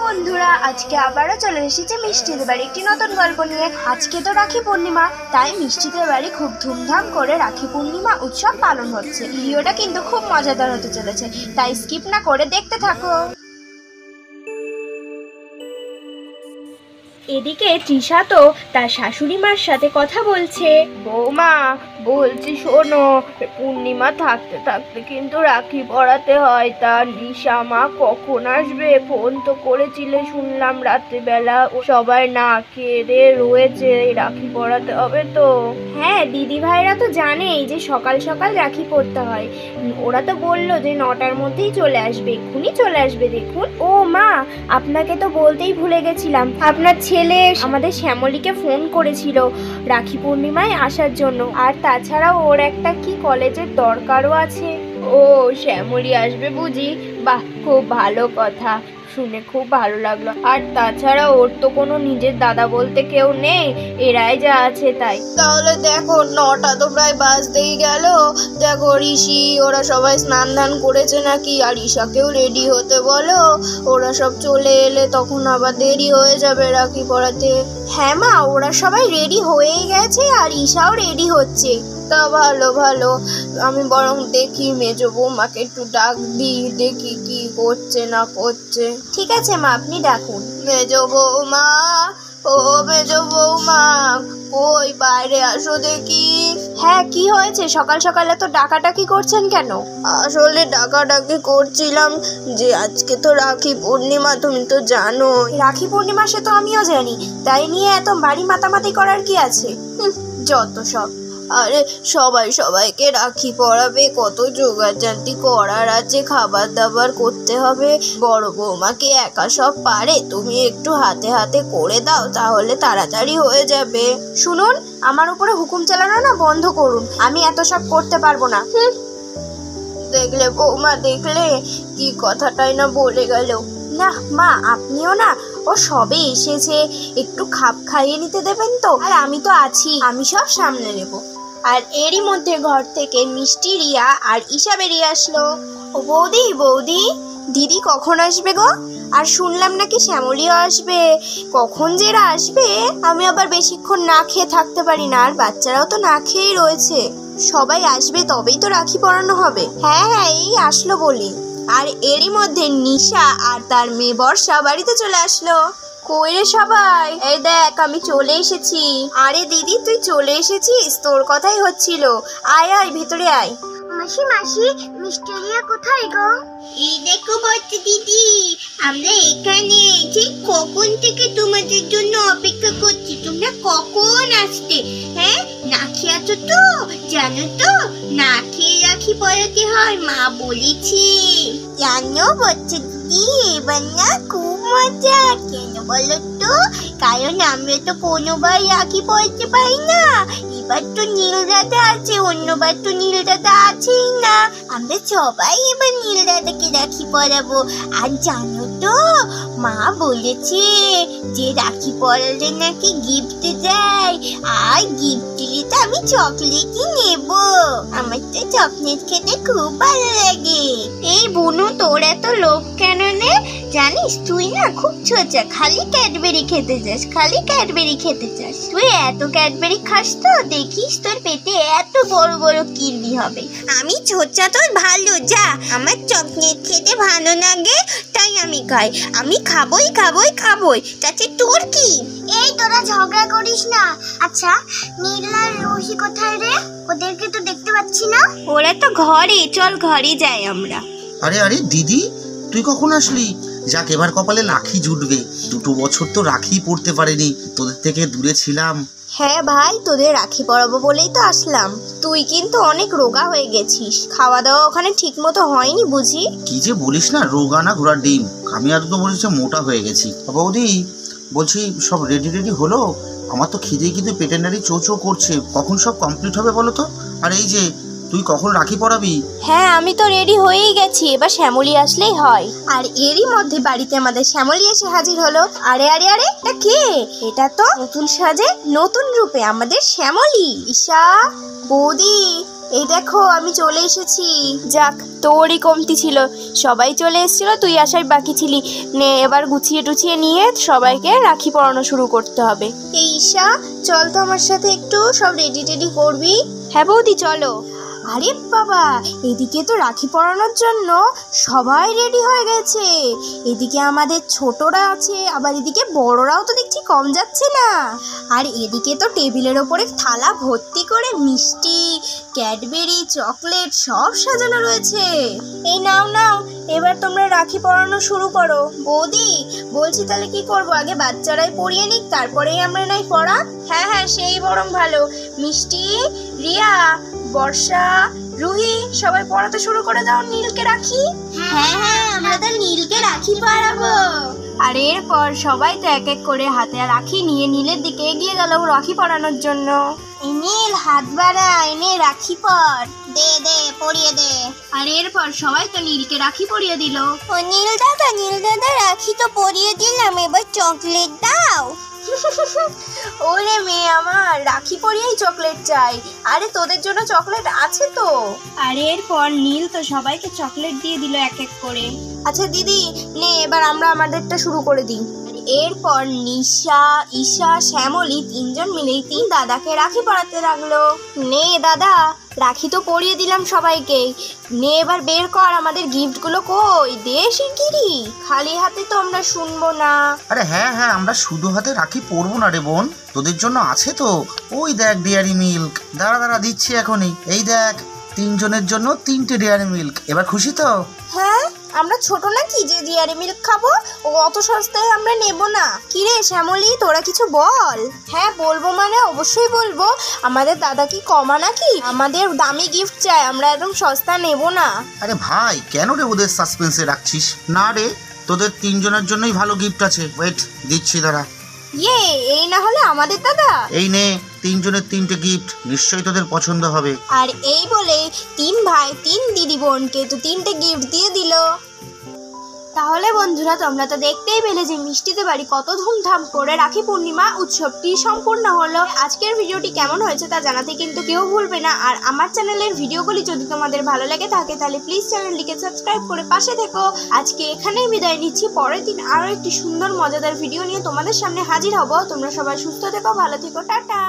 বন্ধুরা, আজকে আবারও চলে এসেছে মিষ্টিদের বাড়ি একটি নতুন গল্প নিয়ে। আজকে তো রাখি পূর্ণিমা, তাই মিষ্টিদের বাড়ি খুব ধুমধাম করে রাখি পূর্ণিমা উৎসব পালন হচ্ছে। ভিডিওটা কিন্তু খুব মজাদার হতে চলেছে, তাই স্কিপ না করে দেখতে থাকো। এদিকে তৃষা তো তার শাশুড়ি মার সাথে কথা বলছে। বৌমা, বলছি শোনো, পূর্ণিমা থাকতে থাকতে কিন্তু রাখি পরাতে হয়। তা লিসা মা কখন আসবে? ফোন তো করেছিলে শুনলাম রাত্রিবেলা। সবাই না খেয়ে রয়েছে, রাখি পরাতে হবে তো। হ্যাঁ, দিদি ভাইরা তো জানেই যে সকাল সকাল রাখি পরতে হয়। ওরা তো বললো যে 9টার মধ্যেই চলে আসবে, এক্ষুনি চলে আসবে। দেখুন। ও মা, আপনাকে তো বলতেই ভুলে গেছিলাম, আপনার ছেলে আমাদের শ্যামলীকে ফোন করেছিল রাখি পূর্ণিমায় আসার জন্য। আর তাছাড়াও ওর একটা কি কলেজের দরকারও আছে। ও, শ্যামলী আসবে বুঝি? বাহ, খুব ভালো কথা, শুনে খুব ভালো লাগলো। আর তাছাড়া ওর তো কোনো নিজের দাদা বলতে কেউ নেই, এরাই যা আছে তাই। তাহলে দেখো, 9টা তো প্রায় বাজতেই গেল। দেখো ঋষি ওরা সবাই স্নান ধান করেছে নাকি, আর ঈশাকেও রেডি হতে বলো। ওরা সব চলে এলে তখন আবার দেরি হয়ে যাবে রাখি পরাতে। হ্যাঁ মা, ওরা সবাই রেডি হয়েই গেছে আর ঈশাও রেডি হচ্ছে। তা ভালো ভালো, আমি বরং দেখি মেজো বৌমাকে একটু ডাক দিই, দেখি কি করছে না করছে। ঠিক আছে মা, আপনি ডাকুন। মেজো বৌমা, ও মেজো বৌমা, ওই বাইরে আসো দেখি। হ্যাঁ, কি হয়েছে? সকাল সকালে তো ডাকাডাকি করছেন কেন? আসলে ডাকাডাকি করছিলাম যে আজকে তো রাখি পূর্ণিমা, তুমি তো জানো। রাখি পূর্ণিমা সে তো আমিও জানি, তাই নিয়ে এত বাড়ি মাতামাতি করার কি আছে? যত সব। আরে সবাই সবাইকে রাখি পরাবে, কত জোগাড়জান্তি করার আছে, খাবার দাবার করতে হবে। বড় বৌমাকে একা সব পারে, তুমি একটু হাতে হাতে করে দাও, তাহলে তাড়াতাড়ি হয়ে যাবে। শুনুন, আমার উপরে হুকুম চালানো না বন্ধ করুন, আমি এত সব করতে পারবো না। দেখলে বৌমা, দেখলে কি কথাটাই না বলে গেল। না মা, আপনিও না, ও সবে এসেছে, একটু খাপ খাইয়ে নিতে দেবেন তো। আর আমি তো আছি, আমি সব সামলে নেব। আর এরই মধ্যে ঘর থেকে মিষ্টি, রিয়া আর ঈশা বেরিয়ে আসলো। ও বৌদি, বৌদি, দিদি কখন আসবে গো? আর শুনলাম নাকি শ্যামলীও আসবে। কখন যে এরা আসবে, আমি আবার বেশিক্ষণ না খেয়ে থাকতে পারি না, আর বাচ্চারাও তো না খেয়েই রয়েছে। সবাই আসবে তবেই তো রাখি পরানো হবে। হ্যাঁ হ্যাঁ, এই আসলো বলি। আর এরই মধ্যে নিশা আর তার মেয়ে বর্ষা বাড়িতে চলে আসলো। কই রে সবাই? এই দেখ, আমি চলে এসেছি। আরে দিদি, তুই চলে এসেছিস? তোর কথাই হচ্ছিল। আয় আয়, ভেতরে আয়। মাসি মাসি, মিস্টেরিয়া কোথায় গো? এই দেখো বর্ষা দিদি, আমরা এখানে। ঠিক কখন থেকে তোমাদের জন্য অপেক্ষা করছি, তোমরা কখন আসতে? হ্যাঁ, না খেয়ে আছো তো? জানো তো, না খেয়ে রাখি পরাতে হয়, মা বলেছি। জানো বর্ষা দিদি, এবার না খুব মজা। কেন বলো তো? কারণ আমরা তো কোনোবার রাখি পরাতে পারি না। এবার তো নীল দাদা আছে, অন্যবার তো নীল দাদা আছেই না। আমরা সবাই এবার নীল দাদাকে রাখি পরাবো। আর জানো তো, মা বলেছে যে রাখি পরালে নাকি গিফট দেয়, আর গিফট দিলে তো আমি চকলেটই নেব। আমার তো চকলেট খেতে খুব ভালো লাগে। এই বুনু, তোর এত লোভ কেন নে? জানিস তুই না খুব ছোচা, খালি ক্যাডবেরি খেতে চাস, খালি ক্যাডবেরি খেতে চাস। তুই এত ক্যাডবেরি খাস তো দেখিস তোর পেটে এত বড় বড় কিডনি হবে। আমি ছোচা তো ভালো, যা, আমার চকলেট খেতে ভালো লাগে তাই আমি খাই। আমি খাবই খাবই খাবই, তাতে তোর কি? এই তোরা ঝগড়া করিস না। আচ্ছা, নীল আর রোহি কোথায় রে? ওদেরকে তো দেখতে পাচ্ছি না। ওরা তো ঘরে, চল ঘরে যাই আমরা। আরে আরে দিদি, তুই কখন আসলি? যাক, এবার কপালে রাখি জুটবে। 2 বছর তো রাখি পড়তে পারিনি, তোদের থেকে দূরে ছিলাম। হ্যাঁ ভাই, তোদের রাখি পরাবো বলেই তো আসলাম। তুই কিন্তু অনেক রোগা হয়ে গেছিস, খাওয়া দাওয়া ওখানে ঠিক মতো হয়নি বুঝি? কি যে বলিস না, রোগা না ঘোড়ার ডিম। আমি আর তো বলছি মোটা হয়ে গেছি। বৌদি, বলছি সব রেডি হলো? আমার তো খিদে কিন্তু পেটের নাড়ি চো করছে। কখন সব কমপ্লিট হবে বলো তো? আর এই যে তুই কখন রাখি পরাবি? হ্যাঁ, আমি তো রেডি হয়েই গেছি, এবার শ্যামলী আসলেই হয়। আর এরই মধ্যে বাড়িতে আমাদের শ্যামলী এসে হাজির হলো। আরে আরে আরে, এটা কে? এটা তো নতুন সাজে নতুন রূপে আমাদের শ্যামলী। ঈশা, বৌদি, এই দেখো আমি চলে এসেছি। যাক, তোরই কমতি ছিল, সবাই চলে এসেছিল, তুই আসাই বাকি ছিলি। নে এবার গুছিয়ে টুছিয়ে নিয়ে সবাইকে রাখি পরানো শুরু করতে হবে। এই ঈশা, চল তো আমার সাথে একটু, সব রেডি টেডি করবি। হ্যাঁ বৌদি চলো। আরে বাবা, এদিকে তো রাখি পরানোর জন্য সবাই রেডি হয়ে গেছে। এদিকে আমাদের ছোটরা আছে, আবার এদিকে বড়রাও তো দেখছি কম যাচ্ছে না। আর এদিকে তো টেবিলের ওপরে থালা ভর্তি করে মিষ্টি, ক্যাডবেরি, চকলেট সব সাজানো রয়েছে। এই নাও নাও, এবার তোমরা রাখি পরানো শুরু করো। বৌদি বলছি তাহলে কি করবো, আগে বাচ্চারাই পরিয়ে নিক, তারপরেই আমরা নাই পড়া। হ্যাঁ হ্যাঁ, সেই বরং ভালো। মিষ্টি, রিয়া, বর্ষা, রুহি সবাই পড়াতে শুরু করে দাও নীলকে রাখি। হ্যাঁ হ্যাঁ, আমরা তো নীলকে রাখি পরাবো। আর এরপর সবাই তো এক এক করে হাতে রাখি নিয়ে নীলের দিকে এগিয়ে গেল রাখি পরানোর জন্য। এই নীল, হাত বাড়া, এনে রাখি পর। দে দে, পরিয়ে দে। আর এরপর সবাই তো নীলকে রাখি পরিয়ে দিল। ও নীল দাদা, রাখি তো পরিয়ে দিলাম, এবার চকলেট দাও। ওরে মেয়ে আমার, রাখি পরিয়েই চকলেট চাই। আরে তোদের জন্য চকলেট আছে তো। আর এরপর নীল তো সবাইকে চকলেট দিয়ে দিল এক এক করে। আচ্ছা দিদি নে, এবার আমরা আমাদেরটা শুরু করে দিই। এরপর নিশা, ঈশা, শ্যামলী তিনজন মিলেই তিন দাদাকে রাখি পরাতে লাগলো। নে দাদা, রাখি তো পরিয়ে দিলাম সবাইকে, নে এবার বের কর আমাদের গিফটগুলো। কই দে শিগগিরি, খালি হাতে তো আমরা শুনবো না। আরে হ্যাঁ হ্যাঁ, আমরা শুধু হাতে রাখি পরবো না রে বোন, তোদের জন্য আছে তো। ওই দেখ ডেয়ারি মিল্ক, দাঁড়া দিচ্ছি এখনই। এই দেখ, তিনজনের জন্য 3টে ডেয়ারি মিল্ক। এবার খুশি তো? হ্যাঁ, আমরা ছোট নাকি যে ডেয়ারি মিল্ক খাবো? ও অত সস্তায় আমরা নেব না। কি রে শ্যামলী, তোরা কিছু বল। হ্যাঁ বলবো মানে অবশ্যই বলবো, আমাদের দাদা কি কমা নাকি? আমাদের দামি গিফট চাই, আমরা একদম সস্তা নেব না। আরে ভাই, কেন রে ওদের সাসপেন্সে রাখছিস? না রে, তোদের তিনজনের জন্যই ভালো গিফট আছে। ওয়েট, দিচ্ছি দাঁড়া। ইয়ে, এই না হলে আমাদের দাদা। এই নে, তিনজনের 3টে গিফট, নিশ্চয়ই তোদের পছন্দ হবে। আর এই বলে 3 ভাই 3 দিদি বোনকে তো 3টে গিফট দিয়ে দিল। তাহলে বন্ধুরা তোমরা তো দেখতেই পেলে যে মিষ্টিতে বাড়ি কত ধুমধাম করে রাখি পূর্ণিমা উৎসবটি সম্পূর্ণ হলো। আজকের ভিডিওটি কেমন হয়েছে তা জানাতে কিন্তু কেউ ভুলবে না। আর আমার চ্যানেলের ভিডিওগুলি যদি তোমাদের ভালো লেগে থাকে তাহলে প্লিজ চ্যানেলটিকে সাবস্ক্রাইব করে পাশে থেকো। আজকে এখানেই বিদায় নিচ্ছি, পরের দিন আরও একটি সুন্দর মজাদার ভিডিও নিয়ে তোমাদের সামনে হাজির হব। তোমরা সবাই সুস্থ থেকো, ভালো থেকো, টাটা।